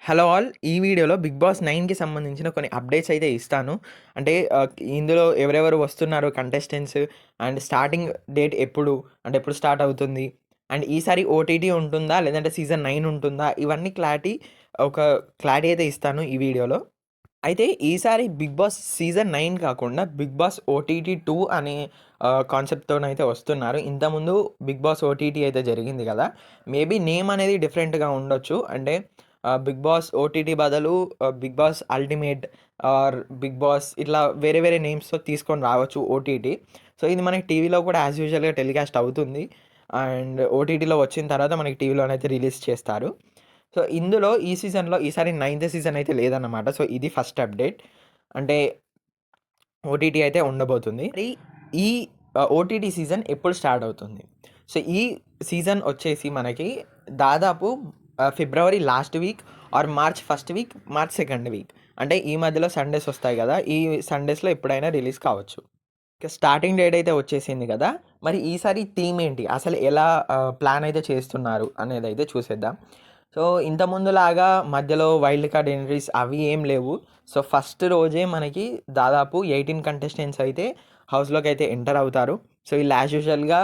Hello all! ఈ వీడియోలో 'big boss 9'కి సంబంధించిన కొన్ని అప్డేట్స్ అయితే ఇస్తాను. అంటే ఇందులో ఎవరెవరు వస్తున్నారు కంటెస్టెంట్స్ అండ్ స్టార్టింగ్ డేట్ ఎప్పుడు? అంటే ఎప్పుడు స్టార్ట్ అవుతుంది? అండ్ ఈసారి ఓటీటీ ఉంటుందా? లేదంటే సీజన్ 9 ఉంటుందా? ఇవన్నీ ఒక క్లారిటీ అయితే ఇస్తాను ఈ వీడియోలో. అయితే ఈసారి 'బిగ్ బాస్' సీజన్ 9 కాకుండా 'బిగ్ బాస్ ఓటీటీ 2' అనే కాన్సెప్ట్‌తోనైతే వస్తున్నారు. ఇంతకుముందు 'బిగ్ బాస్ ఓటీటీ' అయితే జరిగింది కదా! మేబీ నేమ్ అనేది డిఫరెంట్‌గా ఉండొచ్చు. అంటే 'బిగ్ బాస్ ఓటీటీ' బదులు 'Bigg Boss Ultimate' or 'Bigg Boss' ఇట్లా వేరే వేరే నేమ్స్‌తో తీసుకొని రావచ్చు ఓటీటీ. సో, ఇది మనకి టీవీలో కూడా యాజ్ యూజువల్‌గా టెలికాస్ట్ అవుతుంది. అండ్ ఓటీటీలో వచ్చిన తర్వాత మనకి టీవీలోనైతే రిలీజ్ చేస్తారు. సో, ఇందులో ఈ సీజన్‌లో ఈసారి నైన్త్ సీజన్ అయితే లేదన్నమాట. సో, ఇది ఫస్ట్ అప్డేట్. అంటే ఓటీటీ అయితే ఉండబోతుంది. మరి ఈ ఓటీటీ సీజన్ ఎప్పుడు స్టార్ట్ అవుతుంది? సో, ఈ సీజన్ వచ్చేసి మనకి దాదాపు ఫిబ్రవరి last week or March first week, March second week. అంటే ఈ మధ్యలో సండేస్ వస్తాయి గదా! ఈ సండేస్‌లో ఎప్పుడైనా రిలీజ్ కావచ్చు. ఇక స్టార్టింగ్ డేట్ అయితే వచ్చేసింది గదా! మరి ఈసారి థీమ్ ఏంటి? అసలు ఎలా ప్లాన్ అయితే చేస్తున్నారు అనేదైతే చూసేద్దాం. సో, ఇంతకుముందులాగా మధ్యలో వైల్డ్ కార్డ్ ఎంట్రీస్ అవి ఏం లేవు. సో, ఫస్ట్ రోజే మనకి దాదాపు 18 కంటెస్టెంట్స్ అయితే హౌస్‌లోకైతే ఎంటర్ అవుతారు. సో, వీళ్ళు యాజ్ యూజువల్‌గా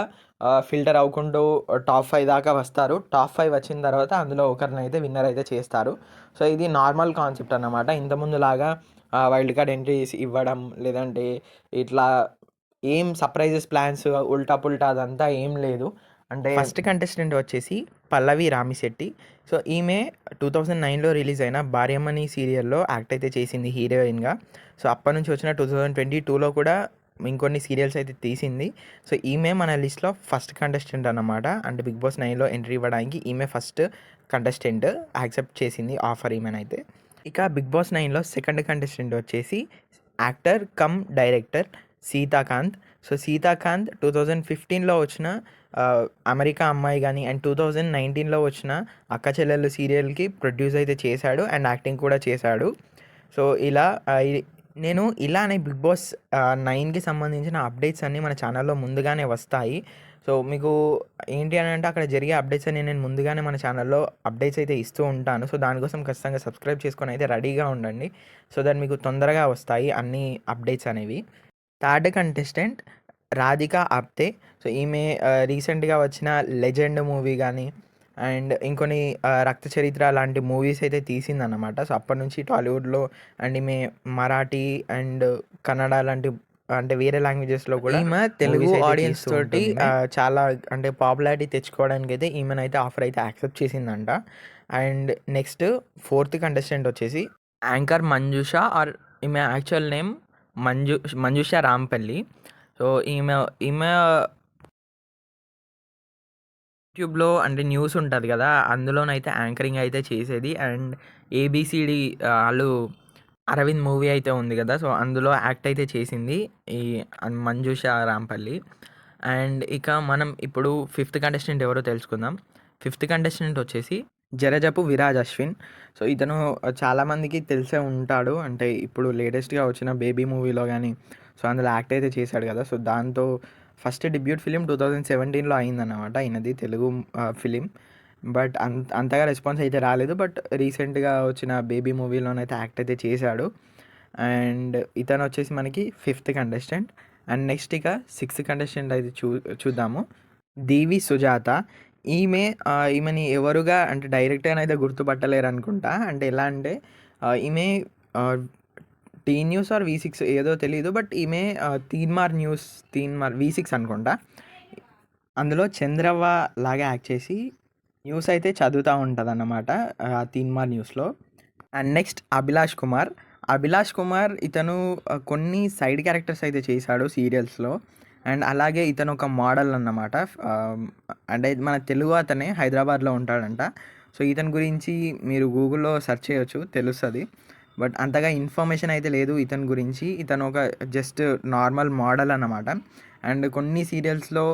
ఫిల్టర్ అవ్వుకుంటూ టాప్ 5 దాకా వస్తారు. టాప్ 5 వచ్చిన తర్వాత అందులో ఒకరినైతే విన్నర్ అయితే చేస్తారు. సో, ఇది నార్మల్ కాన్సెప్ట్ అన్నమాట. ఇంతకుముందులాగా వైల్డ్ కార్డ్ ఎంట్రీస్ ఇవ్వడం, లేదంటే ఇట్లా ఏం సర్ప్రైజెస్ ప్లాన్స్ ఉల్టా పుల్టా అదంతా ఏం లేదు. అంటే ఫస్ట్ కంటెస్టెంట్ వచ్చేసి పల్లవి రామిశెట్టి. సో, ఈమె 2009లో రిలీజ్ అయిన 'భార్యమణి' సీరియల్‌లో యాక్ట్ అయితే చేసింది హీరోయిన్‌గా. సో, అప్పటినుంచి వచ్చిన 2022లో కూడా ఇంకొన్ని సీరియల్స్ అయితే తీసింది. సో, ఈమె మన లిస్ట్‌లో ఫస్ట్ కంటెస్టెంట్ అన్నమాట. అంటే 'బిగ్ బాస్ 9'లో ఎంట్రీ ఇవ్వడానికి ఈమె ఫస్ట్ కంటెస్టెంట్ యాక్సెప్ట్ చేసింది ఆఫర్ ఈమెనైతే. ఇక 'బిగ్ బాస్ 9'లో సెకండ్ కంటెస్టెంట్ వచ్చేసి actor cum director Sitakanth. So, Sitakanth 2015లో వచ్చిన 'అమెరికా అమ్మాయి' గాని అండ్ 2019లో వచ్చిన 'అక్క చెల్లెళ్ళు' సీరియల్‌కి ప్రొడ్యూస్ అయితే చేశాడు అండ్ యాక్టింగ్ కూడా చేశాడు. సో, ఇలా నేను ఇలానే 'బిగ్ బాస్ 9'కి సంబంధించిన అప్డేట్స్ అన్నీ మన ఛానల్‌లో ముందుగానే వస్తాయి. సో, మీకు ఏంటి అనంటే అక్కడ జరిగే అప్డేట్స్ అన్నీ నేను ముందుగానే మన ఛానల్‌లో అప్డేట్స్ అయితే ఇస్తూ ఉంటాను. సో, దానికోసం ఖచ్చితంగా సబ్స్క్రైబ్ చేసుకొని అయితే రెడీగా ఉండండి. సో దట్ మీకు తొందరగా వస్తాయి అన్ని అప్డేట్స్ అనేవి. Third contestant Radhika Apte. So, ఈమె రీసెంట్‌గా వచ్చిన 'లెజెండ్' మూవీ గానీ, అండ్ ఇంకొన్ని 'రక్త చరిత్ర' లాంటి మూవీస్ అయితే తీసిందనమాట. సో, అప్పటినుంచి టాలీవుడ్‌లో అండ్ ఈమె మరాఠీ అండ్ కన్నడ లాంటి అంటే వేరే లాంగ్వేజెస్‌లో కూడా ఈమె తెలుగు ఆడియన్స్ తోటి చాలా అంటే పాపులారిటీ తెచ్చుకోవడానికైతే ఈమెనైతే ఆఫర్ అయితే యాక్సెప్ట్ చేసిందంట. అండ్ నెక్స్ట్ ఫోర్త్ కంటెస్టెంట్ వచ్చేసి యాంకర్ మంజుష ఆర్ ఈమె actual name Manjusha Rampalli. So, ఈమె ఈమె యూట్యూబ్‌లో అంటే న్యూస్ ఉంటది గదా! అందులోనైతే యాంకరింగ్ అయితే చేసేది. అండ్ ఏబీసీడీ ఆళ్ళు 'అరవింద్' మూవీ అయితే ఉంది గదా! సో, అందులో యాక్ట్ అయితే చేసింది ఈ మంజుష రాంపల్లి. అండ్ ఇక మనం ఇప్పుడు ఫిఫ్త్ కంటెస్టెంట్ ఎవరో తెలుసుకుందాం. ఫిఫ్త్ కంటెస్టెంట్ వచ్చేసి జరజపు విరాజ్ అశ్విన్. సో, ఇతను చాలామందికి తెలిసే ఉంటాడు. అంటే ఇప్పుడు లేటెస్ట్‌గా వచ్చిన 'బేబీ' మూవీలో గానీ, సో, అందులో యాక్ట్ అయితే చేశాడు గదా! సో, దాంతో ఫస్ట్ డెబ్యూట్ ఫిలిం 2017లో అయిందన్నమాట ఈయనది తెలుగు ఫిలిం. బట్ అంతగా రెస్పాన్స్ అయితే రాలేదు. బట్ రీసెంట్‌గా వచ్చిన 'బేబీ' మూవీలోనైతే యాక్ట్ అయితే చేశాడు. అండ్ ఇతనొచ్చేసి మనకి ఫిఫ్త్ కంటెస్టెంట్. అండ్ నెక్స్ట్ ఇక సిక్స్త్ కంటెస్టెంట్ అయితే చూద్దాము. దీవి సుజాత. ఈమెని ఎవరుగా అంటే డైరెక్ట్‌గానైతే గుర్తుపట్టలేరనుకుంటా. అంటే ఎలా అంటే ఈమె ఆహ్, టీ న్యూస్ ఆర్ వి6 ఏదో తెలీదు. బట్ ఈమె తీన్మార్ వి6 అనుకుంటా. అందులో చంద్రవ్వ లాగా యాక్ట్ చేసి న్యూస్ అయితే చదువుతా ఉంటదన్నమాట తీన్మార్ న్యూస్‌లో. And next Abhilash Kumar. అభిలాష్ కుమార్ ఇతను కొన్ని సైడ్ క్యారెక్టర్స్ అయితే చేశాడు సీరియల్స్‌లో. అండ్ అలాగే ఇతను ఒక మోడల్ అన్నమాట. అంటే మన తెలుగు అతనే హైదరాబాద్‌లో ఉంటాడంట. సో, ఇతని గురించి మీరు గూగుల్‌లో సెర్చ్ చేయొచ్చు తెలుస్తది. బట్ అంతగా ఇన్ఫర్మేషన్ అయితే లేదు ఇతని గురించి. ఇతను ఒక జస్ట్ నార్మల్ మోడల్ అన్నమాట. అండ్ కొన్ని సీరియల్స్‌లో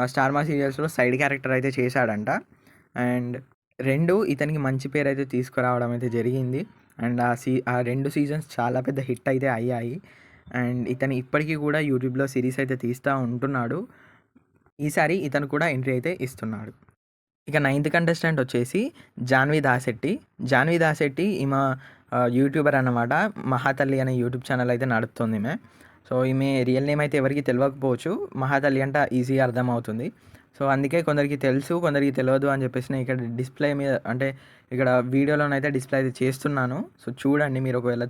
స్టార్ మా సీరియల్స్‌లో సైడ్ క్యారెక్టర్ అయితే చేశాడంట. అండ్ 2 ఇతనికి మంచి పేరైతే తీసుకురావడం అయితే జరిగింది. అండ్ ఆ 2 సీజన్స్ చాలా పెద్ద హిట్ అయితే అయ్యాయి. అండ్ ఇతను ఇప్పటికి కూడా యూట్యూబ్‌లో సీరీస్ అయితే తీస్తా ఉంటున్నాడు. ఈసారి ఇతను కూడా ఎంట్రీ అయితే ఇస్తున్నాడు. ఇక నైన్త్ కంటెస్టెంట్ వచ్చేసి జాన్వి దాశెట్టి. జాన్వి దాశెట్టి ఈమె యూట్యూబర్ అన్నమాట. మహాతల్లి అనే యూట్యూబ్ ఛానల్ అయితే నడుపుతుంది ఈమె. సో ఈమె రియల్ నేమ్ అయితే ఎవరికి తెలియకపోవచ్చు. మహాతల్లి అంటే ఈజీగా అర్థమవుతుంది. సో అందుకే కొందరికి తెలుసు, కొందరికి తెలియదు అని చెప్పేసి నేను ఇక్కడ డిస్ప్లే మీద అంటే ఇక్కడ వీడియోలోనైతే డిస్ప్లే అయితే చేస్తున్నాను. సో చూడండి మీరు ఒకవేళ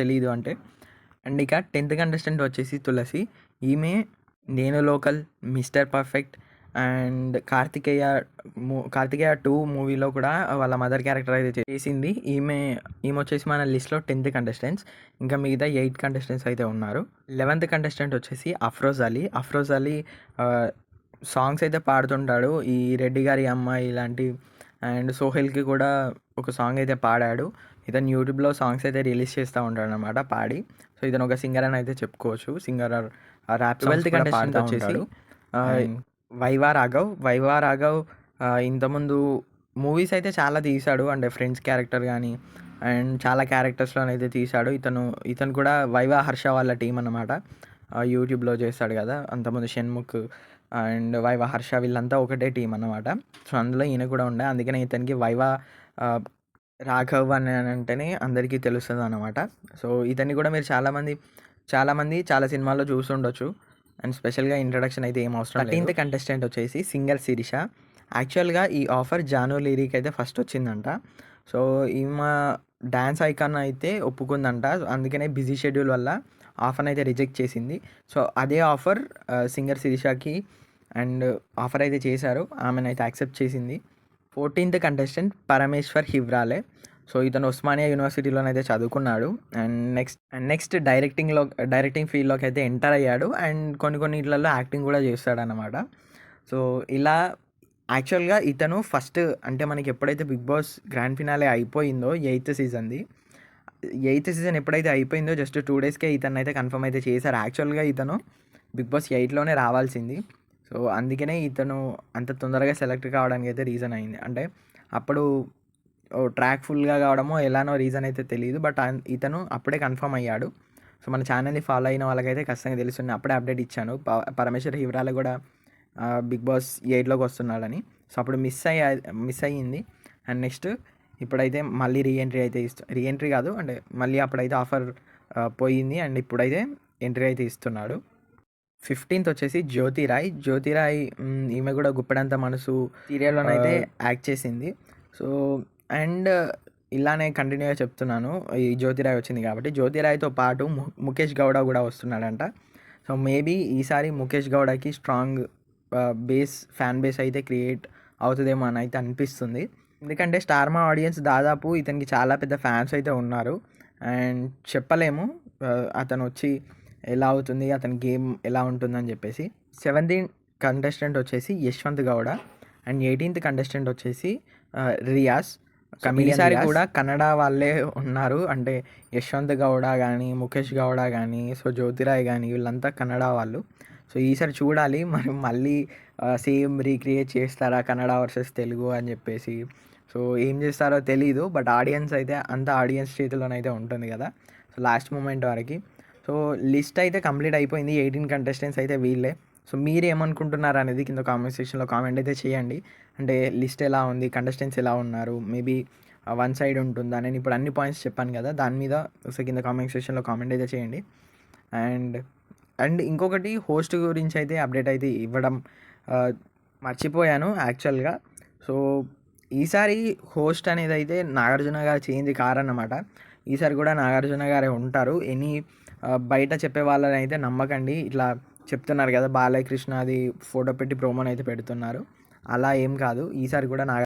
తెలీదు అంటే. అండ్ ఇక 10th కంటెస్టెంట్ వచ్చేసి తులసి. ఈమె నేను local, Mister Perfect and Karthikeya 2 మూవీలో కూడా వాళ్ళ మదర్ క్యారెక్టర్ అయితే చేసింది. ఈమె వచ్చేసి మన లిస్ట్లో 10th కంటెస్టెంట్స్. ఇంకా మిగతా 8 కంటెస్టెంట్స్ అయితే ఉన్నారు. 11th కంటెస్టెంట్ వచ్చేసి అఫ్రోజ్ అలీ సాంగ్స్ అయితే పాడుతుంటాడు. ఈ రెడ్డి గారి అమ్మాయి ఇలాంటి అండ్ సోహెల్కి కూడా ఒక సాంగ్ అయితే పాడాడు. ఇతను యూట్యూబ్లో సాంగ్స్ అయితే రిలీజ్ చేస్తూ ఉంటాడు అనమాట పాడి. సో ఇతను ఒక సింగర్ అని అయితే చెప్పుకోవచ్చు. Singer rap. 12th కంటెస్టెంట్ వచ్చేసి వైవా రాఘవ్ ఇంతకుముందు మూవీస్ అయితే చాలా తీశాడు. అంటే ఫ్రెండ్స్ క్యారెక్టర్ కానీ అండ్ చాలా క్యారెక్టర్స్లోనైతే తీశాడు. ఇతను కూడా వైవా హర్ష వాళ్ళ టీం అన్నమాట. యూట్యూబ్లో చేస్తాడు కదా, అంతకుముందు షణ్ముఖ్ అండ్ వైవా హర్ష వీళ్ళంతా ఒకటే టీం అన్నమాట. సో అందులో ఈయన కూడా ఉండే. అందుకనే ఇతనికి వైవా రాఘవ్ అని అంటేనే అందరికీ తెలుస్తుంది అన్నమాట. సో ఇతన్ని కూడా మీరు చాలామంది చాలా సినిమాల్లో చూస్తుండొచ్చు. అండ్ స్పెషల్గా ఇంట్రడక్షన్ అయితే ఏం అవసరం లేదు. 13th కంటెస్టెంట్ వచ్చేసి సింగర్ శిరీష. యాక్చువల్గా ఈ ఆఫర్ జాను లిరిక్ అయితే ఫస్ట్ వచ్చిందంట. సో ఈమె డ్యాన్స్ ఐకాన్ అయితే ఒప్పుకుందంట. అందుకనే బిజీ షెడ్యూల్ వల్ల ఆఫర్ని అయితే రిజెక్ట్ చేసింది. సో అదే ఆఫర్ సింగర్ శిరీషకి అండ్ ఆఫర్ అయితే చేశారు. ఆమెను అయితే యాక్సెప్ట్ చేసింది. 14th contestant Parameshwar Hivrale. So ఇతను ఉస్మానియా యూనివర్సిటీలోనైతే చదువుకున్నాడు. అండ్ నెక్స్ట్ డైరెక్టింగ్ ఫీల్డ్లోకి అయితే ఎంటర్ అయ్యాడు. అండ్ కొన్ని ఇట్లలో యాక్టింగ్ కూడా చేస్తాడనమాట. సో ఇలా యాక్చువల్గా ఇతను ఫస్ట్ అంటే మనకి ఎప్పుడైతే బిగ్ బాస్ గ్రాండ్ ఫినాలే అయిపోయిందో 8th సీజన్ ఎప్పుడైతే అయిపోయిందో జస్ట్ 2 డేస్కే ఇతను అయితే కన్ఫర్మ్ అయితే చేశారు. యాక్చువల్గా ఇతను బిగ్ బాస్ 8లోనే రావాల్సింది. సో అందుకనే ఇతను అంత తొందరగా సెలెక్ట్ కావడానికి అయితే రీజన్ అయింది. అంటే అప్పుడు ట్రాక్ ఫుల్గా కావడమో ఎలానో రీజన్ అయితే తెలియదు. బట్ ఇతను అప్పుడే కన్ఫర్మ్ అయ్యాడు. సో మన ఛానల్ని ఫాలో అయిన వాళ్ళకైతే ఖచ్చితంగా తెలుస్తుంది. అప్పుడే అప్డేట్ ఇచ్చాను పరమేశ్వర్ హివ్రాల కూడా బిగ్ బాస్ 8లోకి వస్తున్నాడని. సో అప్పుడు మిస్ అయ్యింది. అండ్ నెక్స్ట్ ఇప్పుడైతే మళ్ళీ రీఎంట్రీ కాదు అంటే మళ్ళీ అప్పుడైతే ఆఫర్ పోయింది. అండ్ ఇప్పుడైతే ఎంట్రీ అయితే ఇస్తున్నాడు. 15th వచ్చేసి జ్యోతిరాయ్ ఈమె కూడా గుప్పెడంత మనసు సీరియల్లోనైతే యాక్ట్ చేసింది. సో అండ్ ఇలానే కంటిన్యూగా చెప్తున్నాను, ఈ జ్యోతిరాయ్ వచ్చింది కాబట్టి. జ్యోతిరాయ్తో పాటు ముఖేష్ గౌడ కూడా వస్తున్నాడంట. సో మేబీ ఈసారి ముఖేష్ గౌడకి స్ట్రాంగ్ ఫ్యాన్ బేస్ అయితే క్రియేట్ అవుతుందేమో అని అయితే అనిపిస్తుంది. ఎందుకంటే స్టార్మా ఆడియన్స్ దాదాపు ఇతనికి చాలా పెద్ద ఫ్యాన్స్ అయితే ఉన్నారు. అండ్ చెప్పలేము అతను వచ్చి ఎలా అవుతుంది, అతని గేమ్ ఎలా ఉంటుందని చెప్పేసి. 17th కంటెస్టెంట్ వచ్చేసి Yashwant Gowda. And 18th contestant వచ్చేసి రియాజ్. ఈసారి కూడా కన్నడ వాళ్ళే ఉన్నారు. అంటే యశ్వంత్ గౌడ కానీ ముఖేష్ గౌడ కానీ సో జ్యోతిరాయ్ కానీ వీళ్ళంతా కన్నడ వాళ్ళు. సో ఈసారి చూడాలి మరి మళ్ళీ సేమ్ రీక్రియేట్ చేస్తారా కన్నడ వర్సెస్ తెలుగు అని చెప్పేసి. సో ఏం చేస్తారో తెలీదు. బట్ ఆడియన్స్ చేతిలోనైతే ఉంటుంది కదా. సో లాస్ట్ మూమెంట్ వరకు. సో లిస్ట్ అయితే కంప్లీట్ అయిపోయింది. 18 కంటెస్టెంట్స్ అయితే వీళ్ళే. సో మీరు ఏమనుకుంటున్నారు అనేది కింద కామెంట్ సెక్షన్లో కామెంట్ అయితే చేయండి. అంటే లిస్ట్ ఎలా ఉంది, కంటెస్టెంట్స్ ఎలా ఉన్నారు, మేబీ వన్ సైడ్ ఉంటుందా. నేను ఇప్పుడు అన్ని పాయింట్స్ చెప్పాను కదా, దాని మీద ఒకసారి కింద కామెంట్ సెక్షన్లో కామెంట్ అయితే చేయండి. అండ్ ఇంకొకటి హోస్ట్ గురించి అయితే అప్డేట్ అయితే ఇవ్వడం మర్చిపోయాను యాక్చువల్గా. సో ఈసారి హోస్ట్ అనేది అయితే నాగార్జున గారు చేంజ్ కారన్నమాట. ఈసారి కూడా నాగార్జున గారే ఉంటారు. బయట చెప్పే వాళ్ళని అయితే నమ్మకండి. ఇట్లా చెప్తున్నారు కదా బాలయ్య కృష్ణ అది ఫోటో పెట్టి ప్రోమోని అయితే పెడుతున్నారు, అలా ఏం కాదు. ఈసారి కూడా